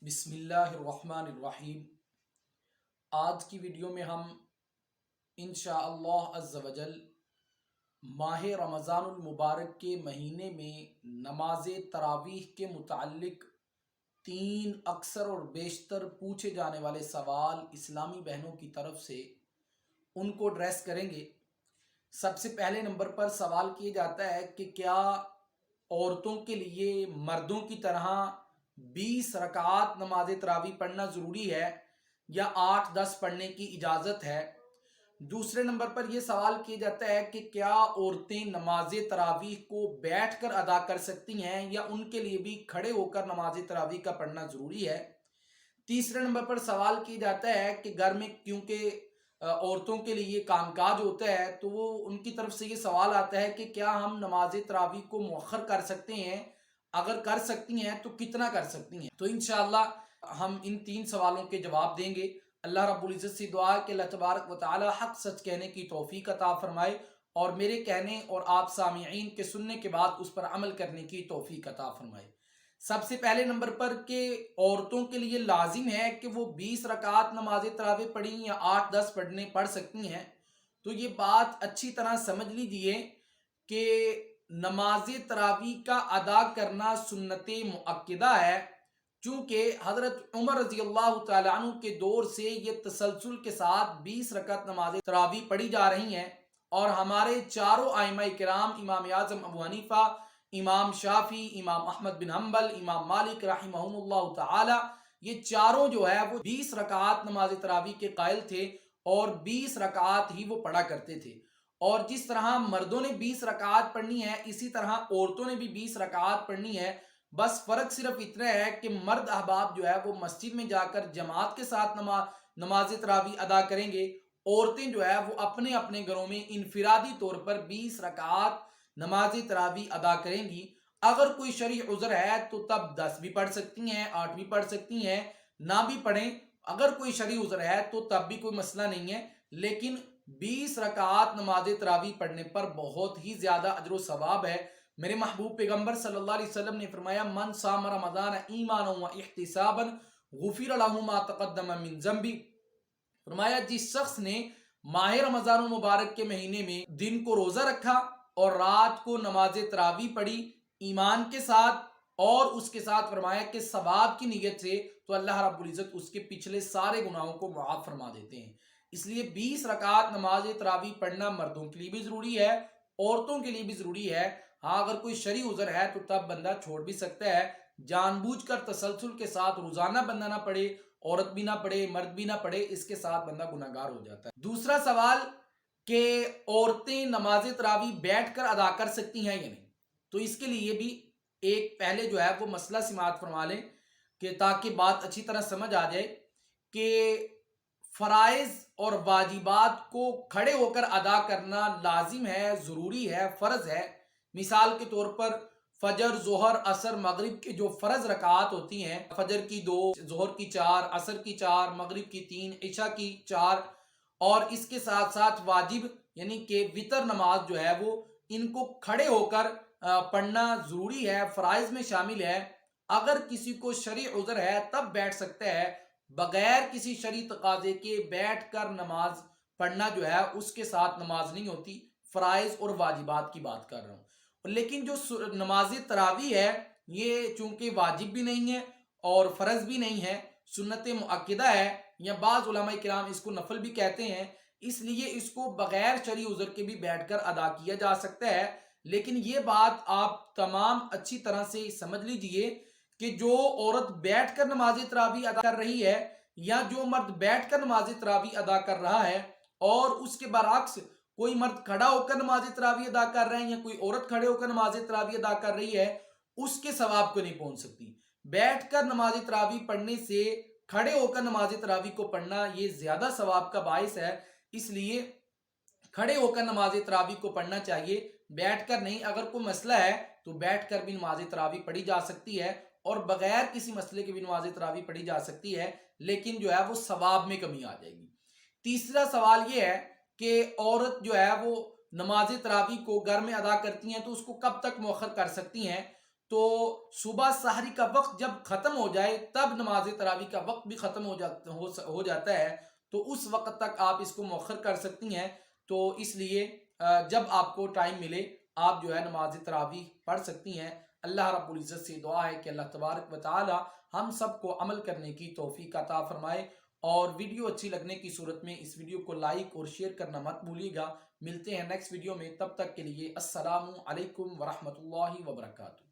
بسم اللہ الرحمن الرحیم۔ آج کی ویڈیو میں ہم انشاءاللہ عز و جل ماہ رمضان المبارک کے مہینے میں نماز تراویح کے متعلق تین اکثر اور بیشتر پوچھے جانے والے سوال اسلامی بہنوں کی طرف سے ان کو ایڈریس کریں گے۔ سب سے پہلے نمبر پر سوال کیا جاتا ہے کہ کیا عورتوں کے لیے مردوں کی طرح 20 رکعات نماز تراویح پڑھنا ضروری ہے یا 8-10 پڑھنے کی اجازت ہے؟ دوسرے نمبر پر یہ سوال کیا جاتا ہے کہ کیا عورتیں نماز تراویح کو بیٹھ کر ادا کر سکتی ہیں یا ان کے لیے بھی کھڑے ہو کر نماز تراویح کا پڑھنا ضروری ہے؟ تیسرے نمبر پر سوال کیا جاتا ہے کہ گھر میں کیونکہ عورتوں کے لیے کام کاج ہوتا ہے تو وہ ان کی طرف سے یہ سوال آتا ہے کہ کیا ہم نماز تراویح کو مؤخر کر سکتے ہیں؟ اگر کر سکتی ہیں تو کتنا کر سکتی ہیں؟ تو انشاءاللہ ہم ان تین سوالوں کے جواب دیں گے۔ اللہ رب العزت سے دعا ہے کہ اللہ تبارک و تعالی حق سچ کہنے کی توفیق عطا فرمائے اور میرے کہنے اور آپ سامعین کے سننے کے بعد اس پر عمل کرنے کی توفیق عطا فرمائے۔ سب سے پہلے نمبر پر کہ عورتوں کے لیے لازم ہے کہ وہ 20 رکعات نماز تراویح پڑھیں یا 8-10 پڑھ سکتی ہیں، تو یہ بات اچھی طرح سمجھ لیجئے کہ نماز تراویح کا ادا کرنا سنت مؤکدہ ہے، چونکہ حضرت عمر رضی اللہ تعالیٰ عنہ کے دور سے یہ تسلسل کے ساتھ 20 رکعت نماز تراویح پڑھی جا رہی ہیں، اور ہمارے چاروں ائمہ کرام امام اعظم ابو حنیفہ، امام شافعی، امام احمد بن حنبل، امام مالک رحمہم اللہ تعالی، یہ چاروں جو ہے وہ 20 رکعات نماز تراویح کے قائل تھے اور 20 رکعات ہی وہ پڑھا کرتے تھے۔ اور جس طرح مردوں نے 20 رکعات پڑھنی ہے اسی طرح عورتوں نے بھی 20 رکعات پڑھنی ہے، بس فرق صرف اتنا ہے کہ مرد احباب جو ہے وہ مسجد میں جا کر جماعت کے ساتھ نماز تراویح ادا کریں گے، عورتیں جو ہے وہ اپنے اپنے گھروں میں انفرادی طور پر 20 رکعات نماز تراویح ادا کریں گی۔ اگر کوئی شرعی عذر ہے تو تب 10 بھی پڑھ سکتی ہیں، 8 بھی پڑھ سکتی ہیں، نہ بھی پڑھیں۔ اگر کوئی شرعی عذر ہے تو تب بھی کوئی مسئلہ نہیں ہے، لیکن 20 رکعات نماز تراویح پڑھنے پر بہت ہی زیادہ اجر و ثواب ہے۔ میرے محبوب پیغمبر صلی اللہ علیہ وسلم نے فرمایا من صام رمضان ایمانا و احتسابا غفر له ما تقدم من ذنبه، فرمایا جس شخص نے ماہ رمضان المبارک کے مہینے میں دن کو روزہ رکھا اور رات کو نماز تراویح پڑھی ایمان کے ساتھ، اور اس کے ساتھ فرمایا کہ ثواب کی نیت سے، تو اللہ رب العزت اس کے پچھلے سارے گناہوں کو معاف فرما دیتے ہیں۔ اس لیے 20 رکعات نماز تراویح پڑھنا مردوں کے لیے بھی ضروری ہے، عورتوں کے لیے بھی ضروری ہے۔ ہاں اگر کوئی شرعی عذر ہے تو تب بندہ چھوڑ بھی سکتا ہے، جان بوجھ کر تسلسل کے ساتھ روزانہ بندہ نہ پڑھے، عورت بھی نہ پڑھے، مرد بھی نہ پڑھے، اس کے ساتھ بندہ گناہگار ہو جاتا ہے۔ دوسرا سوال کہ عورتیں نماز تراویح بیٹھ کر ادا کر سکتی ہیں یا نہیں، تو اس کے لیے بھی ایک پہلے جو ہے وہ مسئلہ سماعت فرما لیں کہ تاکہ بات اچھی طرح سمجھ آ جائے کہ فرائض اور واجبات کو کھڑے ہو کر ادا کرنا لازم ہے، ضروری ہے، فرض ہے۔ مثال کے طور پر فجر، ظہر، عصر، مغرب کے جو فرض رکعات ہوتی ہیں، فجر کی 2، ظہر کی 4، عصر کی 4، مغرب کی 3، عشاء کی 4، اور اس کے ساتھ ساتھ واجب یعنی کہ وتر نماز جو ہے وہ ان کو کھڑے ہو کر پڑھنا ضروری ہے، فرائض میں شامل ہے۔ اگر کسی کو شرعی عذر ہے تب بیٹھ سکتا ہے، بغیر کسی شرعی تقاضے کے بیٹھ کر نماز پڑھنا جو ہے اس کے ساتھ نماز نہیں ہوتی۔ فرائض اور واجبات کی بات کر رہا ہوں، لیکن جو نماز تراویح ہے یہ چونکہ واجب بھی نہیں ہے اور فرض بھی نہیں ہے، سنت مؤکدہ ہے، یا بعض علماء کرام اس کو نفل بھی کہتے ہیں، اس لیے اس کو بغیر شرعی عذر کے بھی بیٹھ کر ادا کیا جا سکتا ہے۔ لیکن یہ بات آپ تمام اچھی طرح سے سمجھ لیجئے کہ جو عورت بیٹھ کر نماز تراویح ادا کر رہی ہے یا جو مرد بیٹھ کر نماز تراویح ادا کر رہا ہے، اور اس کے برعکس کوئی مرد کھڑا ہو کر نماز تراویح ادا کر رہے ہیں یا کوئی عورت کھڑے ہو کر نماز تراویح ادا کر رہی ہے، اس کے ثواب کو نہیں پہنچ سکتی۔ بیٹھ کر نماز تراویح پڑھنے سے کھڑے ہو کر نماز تراویح کو پڑھنا یہ زیادہ ثواب کا باعث ہے، اس لیے کھڑے ہو کر نماز تراویح کو پڑھنا چاہیے، بیٹھ کر نہیں۔ اگر کوئی مسئلہ ہے تو بیٹھ کر بھی نماز تراویح پڑھی جا سکتی ہے اور بغیر کسی مسئلے کے بھی نماز تراویح پڑھی جا سکتی ہے، لیکن جو ہے وہ ثواب میں کمی آ جائے گی۔ تیسرا سوال یہ ہے کہ عورت جو ہے وہ نماز تراویح کو گھر میں ادا کرتی ہیں تو اس کو کب تک مؤخر کر سکتی ہیں، تو صبح سحری کا وقت جب ختم ہو جائے تب نماز تراویح کا وقت بھی ختم ہو جاتا ہے، تو اس وقت تک آپ اس کو مؤخر کر سکتی ہیں۔ تو اس لیے جب آپ کو ٹائم ملے آپ جو ہے نماز تراویح پڑھ سکتی ہیں۔ اللہ رب العزت سے دعا ہے کہ اللہ تبارک و تعالی ہم سب کو عمل کرنے کی توفیق عطا فرمائے، اور ویڈیو اچھی لگنے کی صورت میں اس ویڈیو کو لائک اور شیئر کرنا مت بھولیے گا۔ ملتے ہیں نیکسٹ ویڈیو میں، تب تک کے لیے السلام علیکم ورحمۃ اللہ وبرکاتہ۔